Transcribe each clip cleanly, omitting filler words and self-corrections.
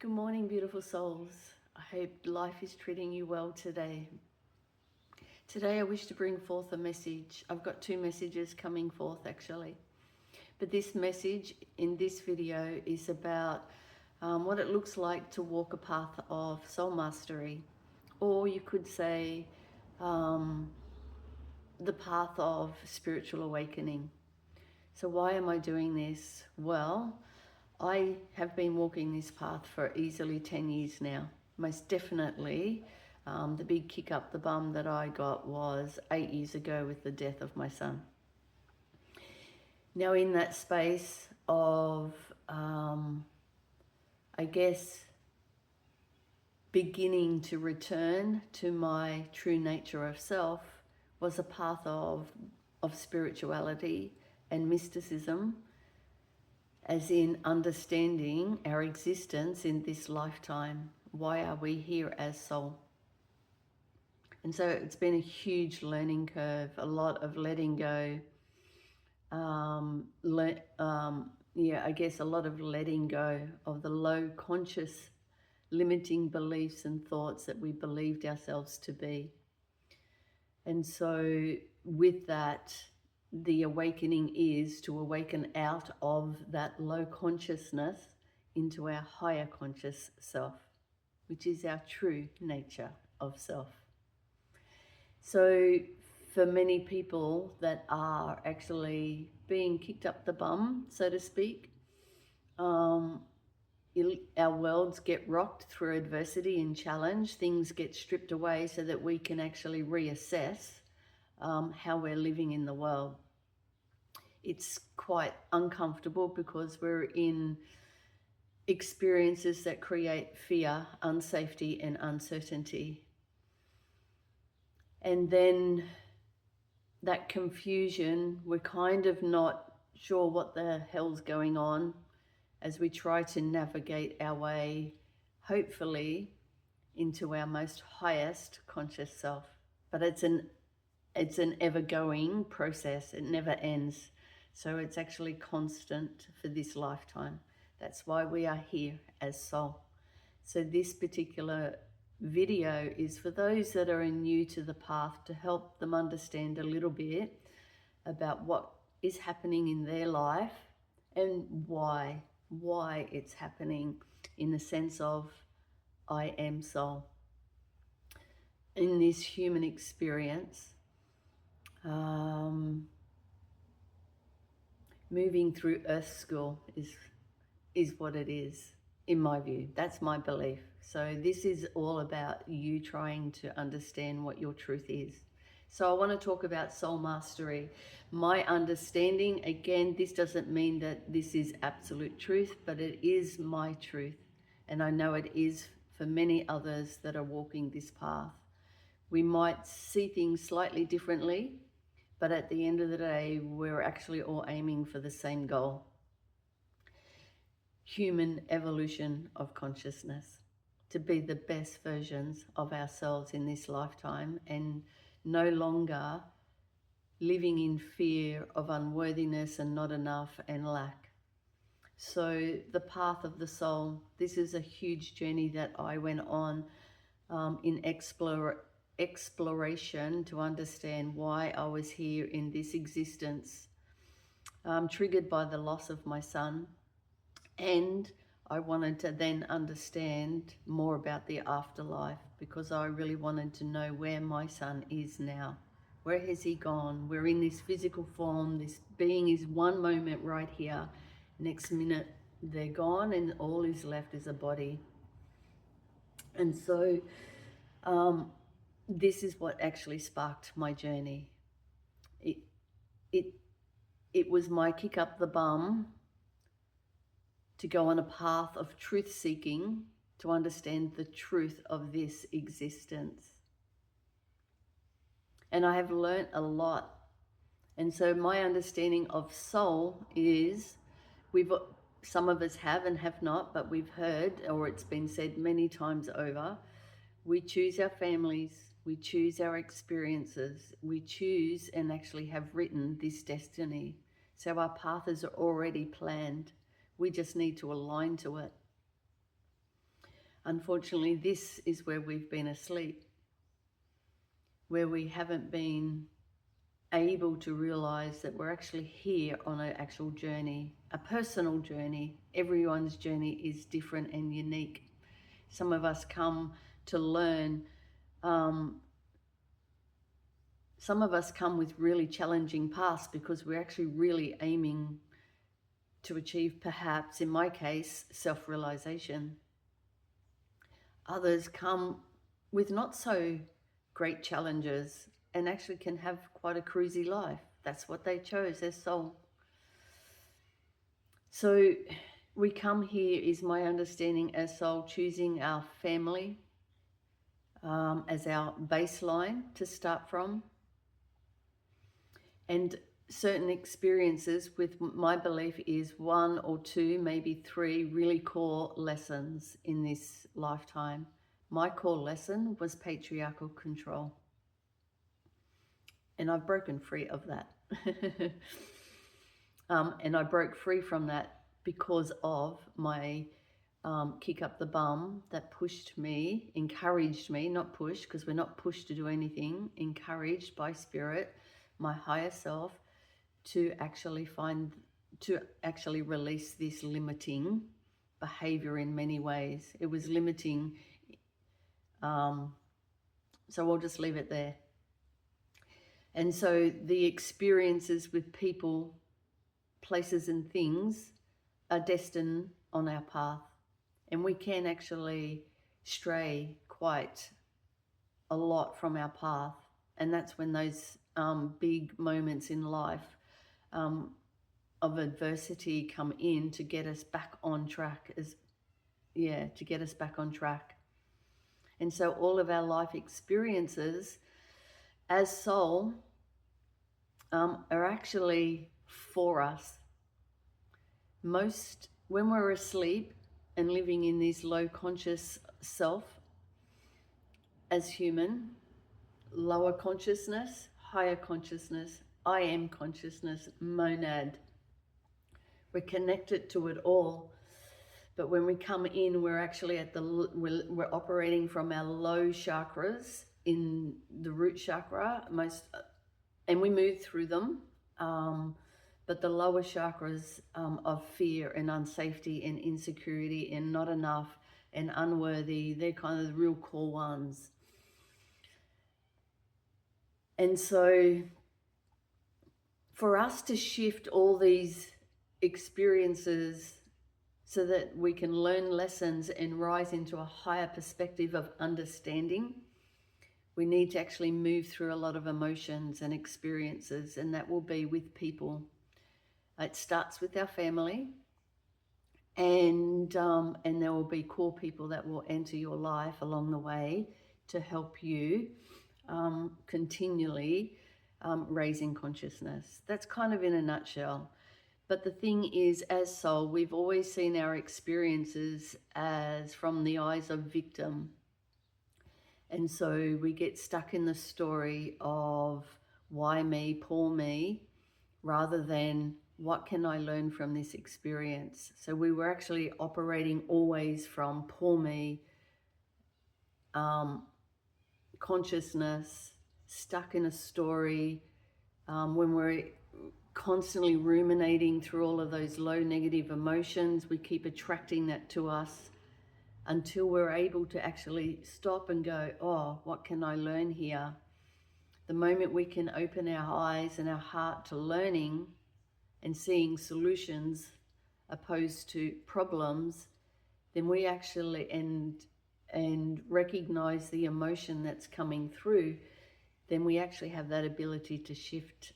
Good morning, beautiful souls. I hope life is treating you well today. Today I wish to bring forth a message. I've got two messages coming forth actually. But this message in this video is about what it looks like to walk a path of soul mastery. Or you could say the path of spiritual awakening. So why am I doing this? Well, I have been walking this path for easily 10 years now. Most definitely, the big kick up the bum that I got was 8 years ago with the death of my son. Now in that space of, I guess, beginning to return to my true nature of self was a path of spirituality and mysticism, as in understanding our existence in this lifetime. Why are we here as soul? And so it's been a huge learning curve, a lot of letting go. I guess a lot of letting go of the low conscious limiting beliefs and thoughts that we believed ourselves to be. And so with that, the awakening is to awaken out of that low consciousness into our higher conscious self, which is our true nature of self. So for many people that are actually being kicked up the bum, so to speak, our worlds get rocked through adversity and challenge. Things get stripped away so that we can actually reassess how we're living in the world. It's quite uncomfortable because we're in experiences that create fear, unsafety, and uncertainty. And then that confusion, we're kind of not sure what the hell's going on as we try to navigate our way, hopefully, into our most highest conscious self. But it's an ever-going process. It never ends. So it's actually constant for this lifetime. That's why we are here as soul. So this particular video is for those that are new to the path, to help them understand a little bit about what is happening in their life and why it's happening, in the sense of I am soul. In this human experience, moving through Earth School is what it is, in my view. That's my belief. So this is all about you trying to understand what your truth is. So I want to talk about soul mastery. My understanding, again, this doesn't mean that this is absolute truth, but it is my truth. And I know it is for many others that are walking this path. We might see things slightly differently, but at the end of the day, we're actually all aiming for the same goal. Human evolution of consciousness, to be the best versions of ourselves in this lifetime, and no longer living in fear of unworthiness and not enough and lack. So the path of the soul, this is a huge journey that I went on in exploration to understand why I was here in this existence, triggered by the loss of my son. And I wanted to then understand more about the afterlife, because I really wanted to know where my son is now. Where has he gone? We're in this physical form. This being is one moment right here. Next minute, they're gone, and all is left is a body. And so this is what actually sparked my journey. It was my kick up the bum to go on a path of truth seeking, to understand the truth of this existence. And I have learnt a lot. And so my understanding of soul is, some of us have and have not, but we've heard, or it's been said many times over, we choose our families, we choose our experiences, we choose and actually have written this destiny. So our path is already planned. We just need to align to it. Unfortunately, this is where we've been asleep, where we haven't been able to realize that we're actually here on an actual journey, a personal journey. Everyone's journey is different and unique. Some of us come to learn. Some of us come with really challenging paths because we're actually really aiming to achieve, perhaps in my case, self-realization. Others come with not so great challenges and actually can have quite a cruisy life. That's what they chose, their soul. So we come here, is my understanding, as soul, choosing our family as our baseline to start from. And certain experiences, with my belief, is 1 or 2, maybe 3 really core lessons in this lifetime. My core lesson was patriarchal control. And I've broken free of that. And I broke free from that because of my kick up the bum that pushed me, encouraged me, not pushed, because we're not pushed to do anything, encouraged by spirit, my higher self, to actually release this limiting behavior in many ways. It was limiting. So we'll just leave it there. And so the experiences with people, places and things are destined on our path. And we can actually stray quite a lot from our path. And that's when those big moments in life of adversity come in to get us back on track, to get us back on track. And so all of our life experiences as soul are actually for us. Most, when we're asleep and living in this low conscious self as human, lower consciousness, higher consciousness, I am consciousness, monad. We're connected to it all. But when we come in, we're actually we're operating from our low chakras in the root chakra, and we move through them. But the lower chakras of fear and unsafety and insecurity and not enough and unworthy, they're kind of the real core ones. And so for us to shift all these experiences so that we can learn lessons and rise into a higher perspective of understanding, we need to actually move through a lot of emotions and experiences, and that will be with people. It starts with our family, and there will be core people that will enter your life along the way to help you continually raising consciousness. That's kind of in a nutshell. But the thing is, as soul, we've always seen our experiences as from the eyes of victim. And so we get stuck in the story of why me, poor me, rather than what can I learn from this experience. So we were actually operating always from poor me, consciousness, stuck in a story, when we're constantly ruminating through all of those low negative emotions, we keep attracting that to us until we're able to actually stop and go, oh, what can I learn here? The moment we can open our eyes and our heart to learning and seeing solutions opposed to problems, then we actually and recognize the emotion that's coming through, then we actually have that ability to shift,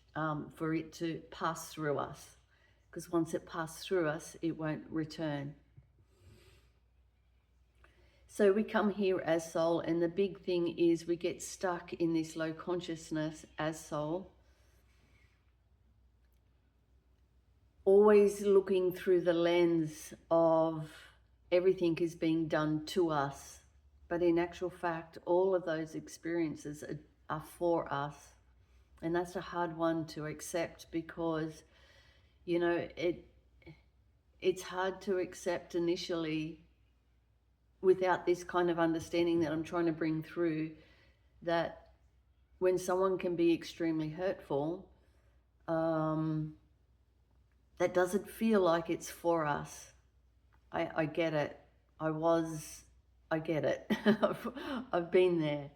for it to pass through us. Because once it passes through us, it won't return. So we come here as soul, and the big thing is we get stuck in this low consciousness as soul, always looking through the lens of everything is being done to us. But in actual fact, all of those experiences are for us. And that's a hard one to accept, because, you know, it's hard to accept initially without this kind of understanding that I'm trying to bring through, that when someone can be extremely hurtful, that doesn't feel like it's for us. I get it. I get it. I've been there.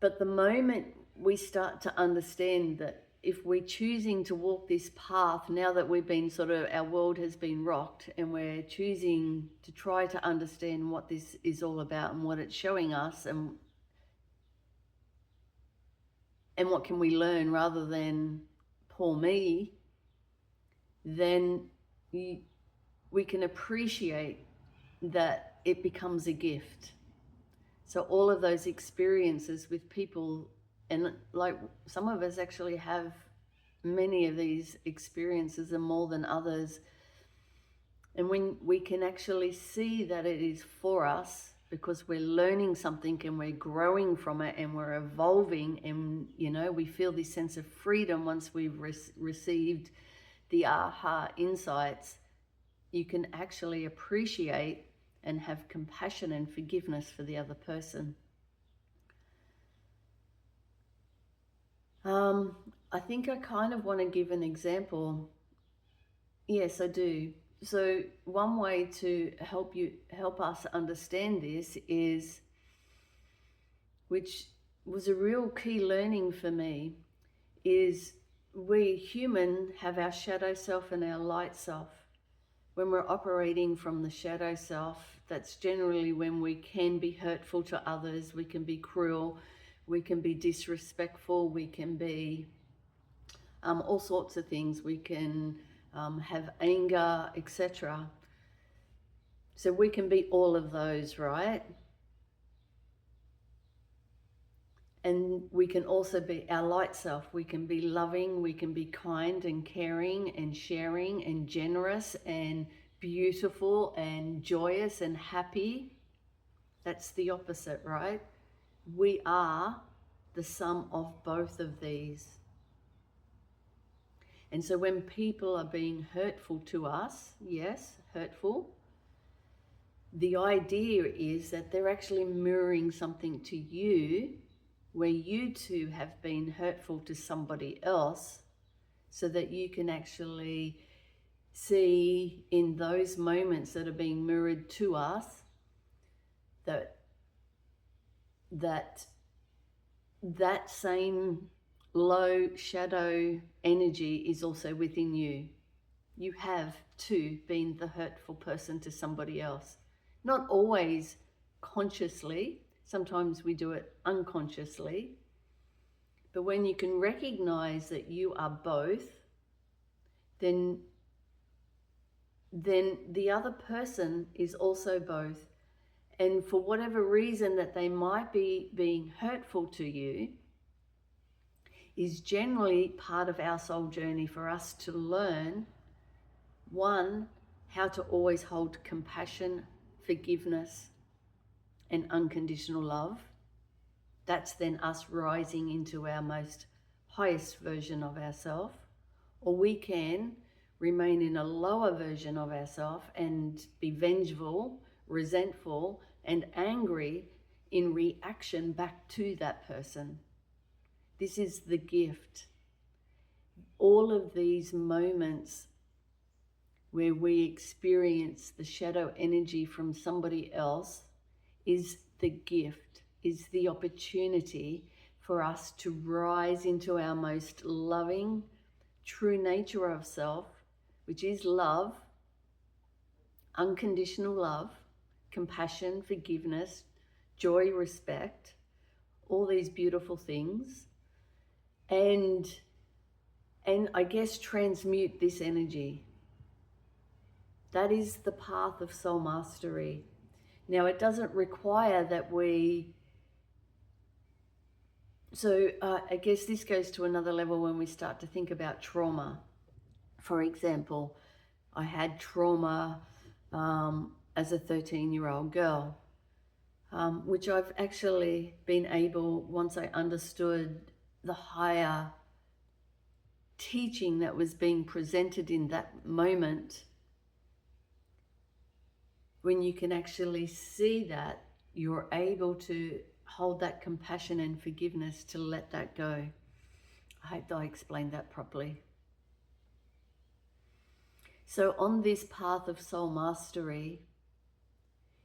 But the moment we start to understand that if we're choosing to walk this path, now that we've been our world has been rocked, and we're choosing to try to understand what this is all about and what it's showing us, and what can we learn rather than poor me, then we can appreciate that it becomes a gift. So all of those experiences with people, and like some of us actually have many of these experiences and more than others. And when we can actually see that it is for us, because we're learning something and we're growing from it and we're evolving, and we feel this sense of freedom once we've received the aha insights, you can actually appreciate and have compassion and forgiveness for the other person. I think I kind of want to give an example. Yes, I do. So one way to help us understand this is, which was a real key learning for me, is we human have our shadow self and our light self. When we're operating from the shadow self, that's generally when we can be hurtful to others, we can be cruel, we can be disrespectful, we can be all sorts of things. We can have anger, etc. So we can be all of those, right? And we can also be our light self. We can be loving, we can be kind and caring and sharing and generous and beautiful and joyous and happy. That's the opposite, right? We are the sum of both of these. And so when people are being hurtful to us, yes, hurtful, the idea is that they're actually mirroring something to you where you too have been hurtful to somebody else, so that you can actually see in those moments that are being mirrored to us that same low shadow energy is also within you. You have too been the hurtful person to somebody else. Not always consciously, sometimes we do it unconsciously. But when you can recognize that you are both, then the other person is also both. And for whatever reason that they might be being hurtful to you, is generally part of our soul journey for us to learn, one, how to always hold compassion, forgiveness, and unconditional love. That's then us rising into our most highest version of ourselves. Or we can remain in a lower version of ourselves and be vengeful, resentful, and angry in reaction back to that person. This is the gift. All of these moments where we experience the shadow energy from somebody else is the gift, is the opportunity for us to rise into our most loving, true nature of self, which is love, unconditional love, compassion, forgiveness, joy, respect, all these beautiful things. And I guess transmute this energy. That is the path of soul mastery. Now, it doesn't require that we... So I guess this goes to another level when we start to think about trauma. For example, I had trauma as a 13-year-old girl, which I've actually been able, once I understood the higher teaching that was being presented in that moment, when you can actually see that, you're able to hold that compassion and forgiveness to let that go. I hope that I explained that properly. So on this path of soul mastery,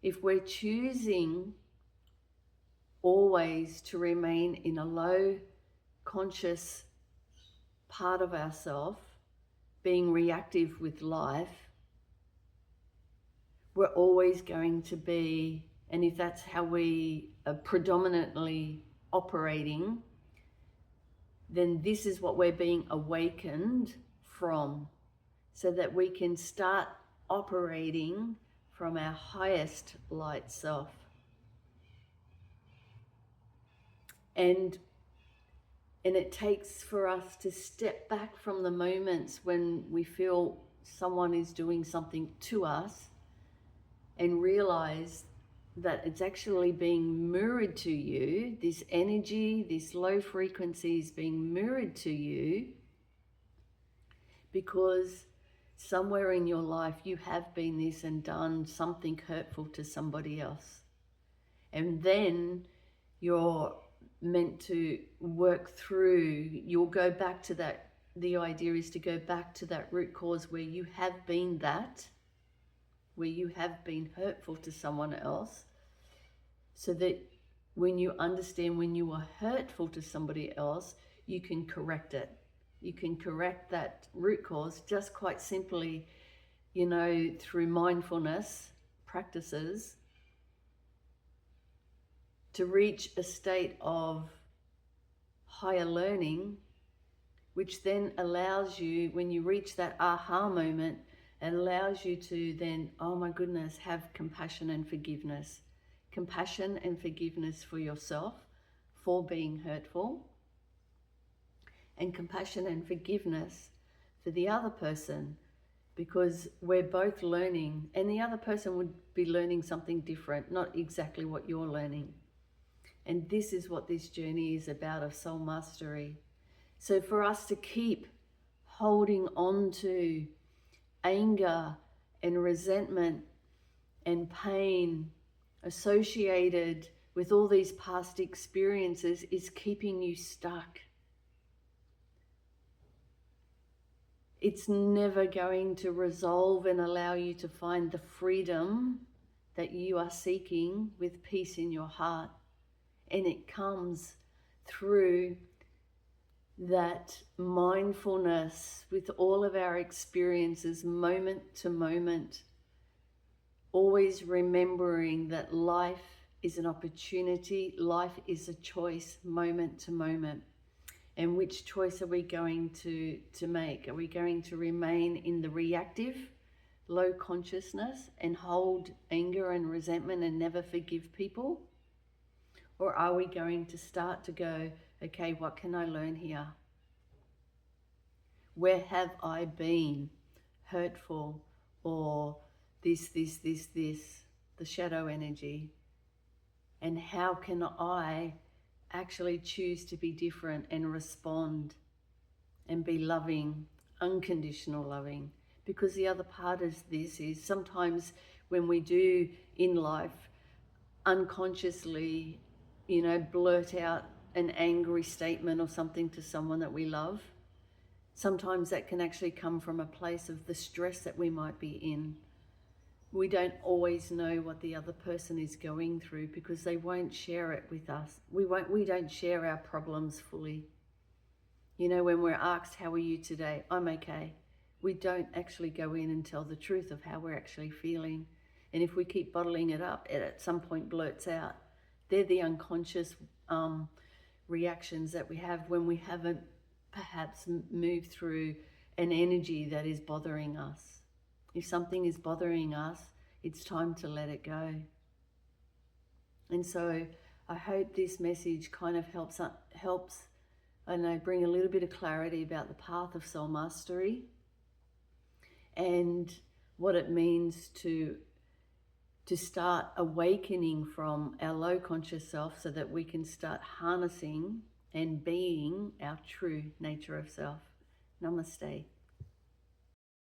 if we're choosing always to remain in a low conscious part of ourselves, being reactive with life, we're always going to be, and if that's how we are predominantly operating, then this is what we're being awakened from, so that we can start operating from our highest light self. And it takes for us to step back from the moments when we feel someone is doing something to us and realize that it's actually being mirrored to you. This energy, this low frequency is being mirrored to you because somewhere in your life you have been this and done something hurtful to somebody else. And then you're meant to work through, you'll go back to that. The idea is to go back to that root cause where you have been that, where you have been hurtful to someone else, so that when you understand when you were hurtful to somebody else, you can correct it. You can correct that root cause just quite simply, through mindfulness practices, to reach a state of higher learning, which then allows you, when you reach that aha moment, it allows you to then, oh my goodness, have compassion and forgiveness. Compassion and forgiveness for yourself for being hurtful, and compassion and forgiveness for the other person, because we're both learning, and the other person would be learning something different, not exactly what you're learning. And this is what this journey is about, of soul mastery. So for us to keep holding on to anger and resentment and pain associated with all these past experiences is keeping you stuck. It's never going to resolve and allow you to find the freedom that you are seeking with peace in your heart. And it comes through that mindfulness with all of our experiences, moment to moment, always remembering that life is an opportunity, life is a choice, moment to moment. And which choice are we going to make? Are we going to remain in the reactive, low consciousness and hold anger and resentment and never forgive people? Or are we going to start to go, okay, what can I learn here? Where have I been hurtful, or this, the shadow energy? And how can I actually choose to be different and respond and be loving, unconditional loving? Because the other part of this is sometimes when we do in life unconsciously, blurt out an angry statement or something to someone that we love, sometimes that can actually come from a place of the stress that we might be in. We don't always know what the other person is going through because they won't share it with us. We don't share our problems fully. When we're asked, how are you today? I'm okay. We don't actually go in and tell the truth of how we're actually feeling. And if we keep bottling it up, it at some point blurts out. They're the unconscious reactions that we have when we haven't perhaps moved through an energy that is bothering us. If something is bothering us, it's time to let it go. And so I hope this message kind of helps, bring a little bit of clarity about the path of soul mastery and what it means to start awakening from our low conscious self so that we can start harnessing and being our true nature of self. Namaste.